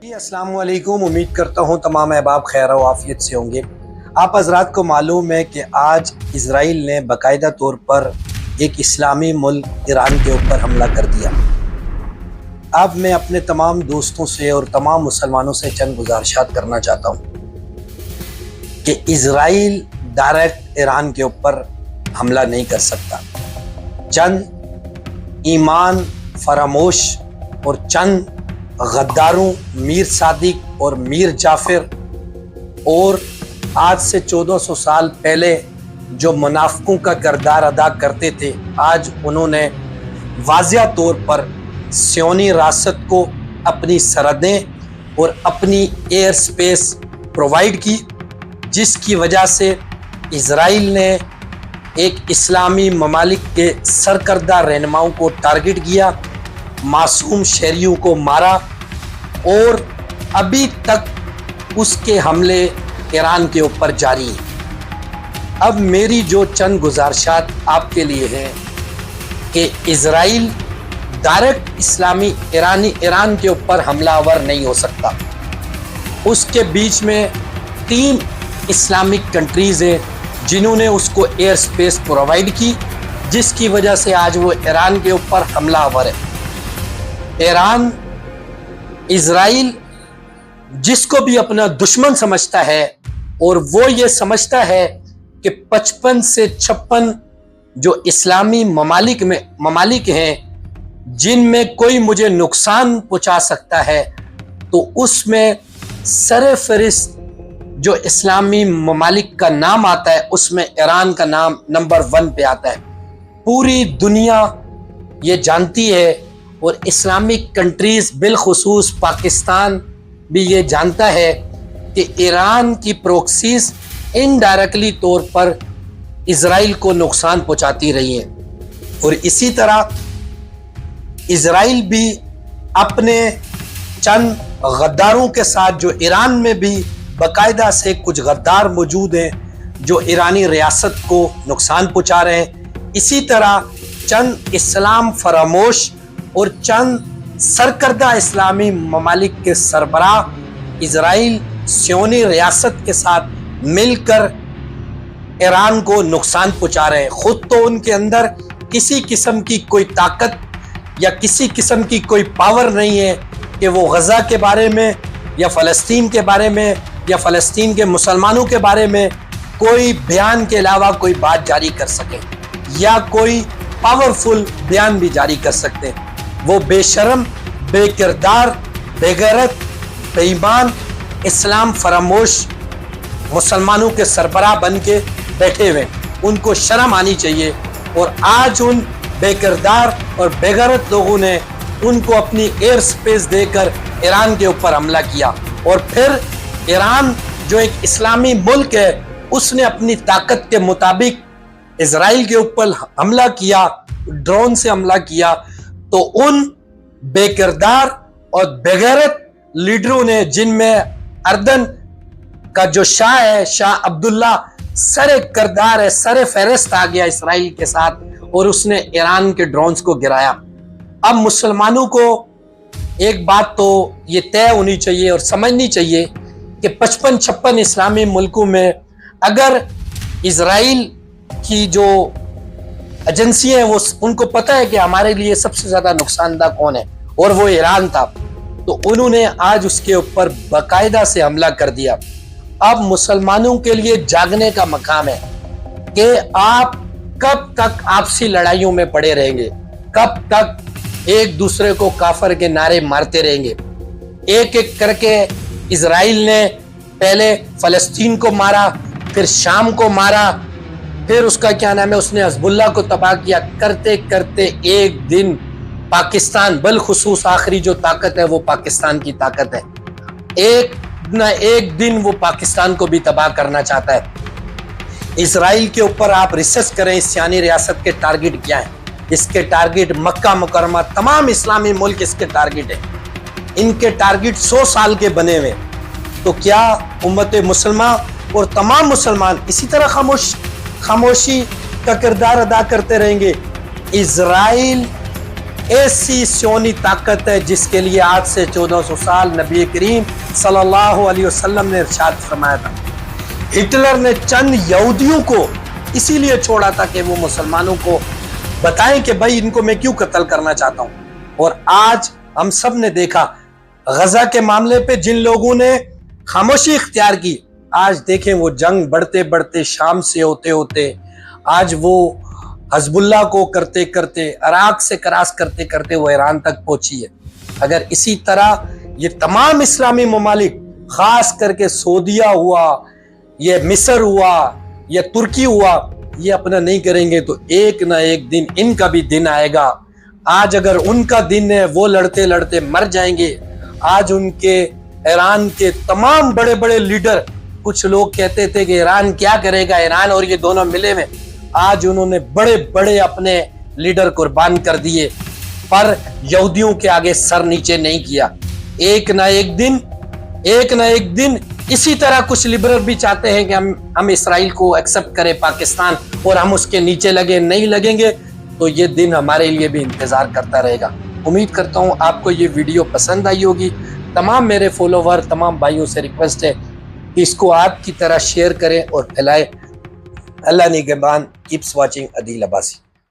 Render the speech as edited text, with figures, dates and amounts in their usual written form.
अस्सलाम वालेकुम। उम्मीद करता हूँ तमाम अहबाब खैर व आफियत से होंगे। आप हजरात को मालूम है कि आज इजराइल ने बाकायदा तौर पर एक इस्लामी मुल्क ईरान के ऊपर हमला कर दिया। अब मैं अपने तमाम दोस्तों से और तमाम मुसलमानों से चंद गुजारिशात करना चाहता हूँ कि इजराइल डायरेक्ट ईरान के ऊपर हमला नहीं कर सकता। चंद ईमान फरामोश और चंद गद्दारों मीर सादिक और मीर जाफिर और आज से 1400 साल पहले जो मुनाफिकों का किरदार अदा करते थे, आज उन्होंने वाज़िया तौर पर सियोनी रासत को अपनी सरहदें और अपनी एयर स्पेस प्रोवाइड की, जिसकी वजह से इजराइल ने एक इस्लामी ममालिक के सरकर्दा रहनुमाओं को टारगेट किया, मासूम शहरियों को मारा और अभी तक उसके हमले ईरान के ऊपर जारी हैं। अब मेरी जो चंद गुजारिशात आपके लिए है कि इजराइल डायरेक्ट ईरान के ऊपर हमलावर नहीं हो सकता। उसके बीच में 3 इस्लामिक कंट्रीज़ हैं जिन्होंने उसको एयर स्पेस प्रोवाइड की, जिसकी वजह से आज वो ईरान के ऊपर हमलावर है। ईरान इजराइल जिसको भी अपना दुश्मन समझता है और वो ये समझता है कि 55 से 56 जो इस्लामी ममालिक हैं जिनमें कोई मुझे नुकसान पहुंचा सकता है, तो उसमें सरफहरिस्त जो इस्लामी ममालिक का नाम आता है उसमें ईरान का नाम नंबर 1 पे आता है। पूरी दुनिया ये जानती है और इस्लामिक कंट्रीज़ बिलखुसूस पाकिस्तान भी ये जानता है कि ईरान की प्रॉक्सीज इनडायरेक्टली तौर पर इजराइल को नुकसान पहुंचाती रही हैं और इसी तरह इजराइल भी अपने चंद गद्दारों के साथ, जो ईरान में भी बाकायदा से कुछ गद्दार मौजूद हैं जो ईरानी रियासत को नुकसान पहुंचा रहे हैं, इसी तरह चंद इस्लाम फरामोश और चंद सरकर्दा इस्लामी ममालिक के सरबराह इजराइल सियोनी रियासत के साथ मिलकर ईरान को नुकसान पहुंचा रहे हैं। खुद तो उनके अंदर किसी किस्म की कोई ताकत या किसी किस्म की कोई पावर नहीं है कि वो गजा के बारे में या फ़लस्तीन के बारे में या फ़लस्तीन के मुसलमानों के बारे में कोई बयान के अलावा कोई बात जारी कर सके या कोई पावरफुल बयान भी जारी कर सकते। वो बेशर्म, बेकिरदार, बेगैरत, बेईमान, इस्लाम फरामोश मुसलमानों के सरबराह बन के बैठे हुए, उनको शर्म आनी चाहिए। और आज उन बेकिरदार और बेगैरत लोगों ने उनको अपनी एयर स्पेस देकर ईरान के ऊपर हमला किया और फिर ईरान जो एक इस्लामी मुल्क है उसने अपनी ताकत के मुताबिक इजराइल के ऊपर हमला किया, ड्रोन से हमला किया। तो उन बेकिरदार और बेगैरत लीडरों ने, जिनमें अर्दन का जो शाह है, शाह अब्दुल्ला, सरे किरदार है, सरे फहरिस्त आ गया इसराइल के साथ और उसने ईरान के ड्रोन्स को गिराया। अब मुसलमानों को एक बात तो ये तय होनी चाहिए और समझनी चाहिए कि 55-56 इस्लामी मुल्कों में अगर इजराइल की जो एजेंसियां हैं वो उनको पता है कि हमारे लिए सबसे ज्यादा नुकसानदा कौन है और वो ईरान था, तो उन्होंने आज उसके ऊपर बाकायदा से हमला कर दिया। अब मुसलमानों के लिए जागने का मकाम है कि आप कब तक आपसी लड़ाइयों में पड़े रहेंगे, कब तक एक दूसरे को काफर के नारे मारते रहेंगे। एक एक करके इजराइल ने पहले फलस्तीन को मारा, फिर शाम को मारा, फिर उसका क्या नाम है, उसने हिजबुल्लाह को तबाह किया। करते करते एक दिन पाकिस्तान, बलखुसूस आखिरी जो ताकत है वो पाकिस्तान की ताकत है, एक न एक दिन वो पाकिस्तान को भी तबाह करना चाहता है। इजराइल के ऊपर आप रिसर्च करें, इस सियानी रियासत के टारगेट क्या है। इसके टारगेट मक्का मुकरमा, तमाम इस्लामी मुल्क इसके टारगेट है। इनके टारगेट 100 साल के बने हुए। तो क्या उम्मत मुसलमान और तमाम मुसलमान इसी तरह खामोशी का किरदार अदा करते रहेंगे? इजराइल ऐसी सियोनी ताकत है जिसके लिए आज से 1400 साल नबी करीम सल्लल्लाहु अलैहि वसल्लम ने इरशाद फरमाया था। हिटलर ने चंद यहूदियों को इसीलिए छोड़ा था कि वो मुसलमानों को बताएं कि भाई इनको मैं क्यों कत्ल करना चाहता हूं। और आज हम सब ने देखा गजा के मामले पे जिन लोगों ने खामोशी इख्तियार की, आज देखें वो जंग बढ़ते बढ़ते शाम से होते होते आज वो हजबुल्ला को करते करते इराक से क्रॉस करते करते वो ईरान तक पहुंची है। अगर इसी तरह ये तमाम इस्लामी ममालिक, खास करके सऊदिया हुआ, ये मिस्र हुआ, ये तुर्की हुआ, ये अपना नहीं करेंगे तो एक ना एक दिन इनका भी दिन आएगा। आज अगर उनका दिन है वो लड़ते लड़ते मर जाएंगे। आज उनके ईरान के तमाम बड़े बड़े लीडर, कुछ लोग कहते थे कि ईरान क्या करेगा, ईरान और ये दोनों मिले हुए, आज उन्होंने बड़े बड़े अपने लीडर कुर्बान कर दिए पर यहूदियों के आगे सर नीचे नहीं किया। एक ना एक दिन इसी तरह कुछ लिबरल भी चाहते हैं कि हम इसराइल को एक्सेप्ट करें पाकिस्तान और हम उसके नीचे लगे, नहीं लगेंगे तो ये दिन हमारे लिए भी इंतजार करता रहेगा। उम्मीद करता हूँ आपको ये वीडियो पसंद आई होगी। तमाम मेरे फॉलोवर, तमाम भाइयों से रिक्वेस्ट है कि इसको आपकी तरह शेयर करें और फैलाएं। अल्लाह निगहबान। Keeps watching Adeel Abbasi.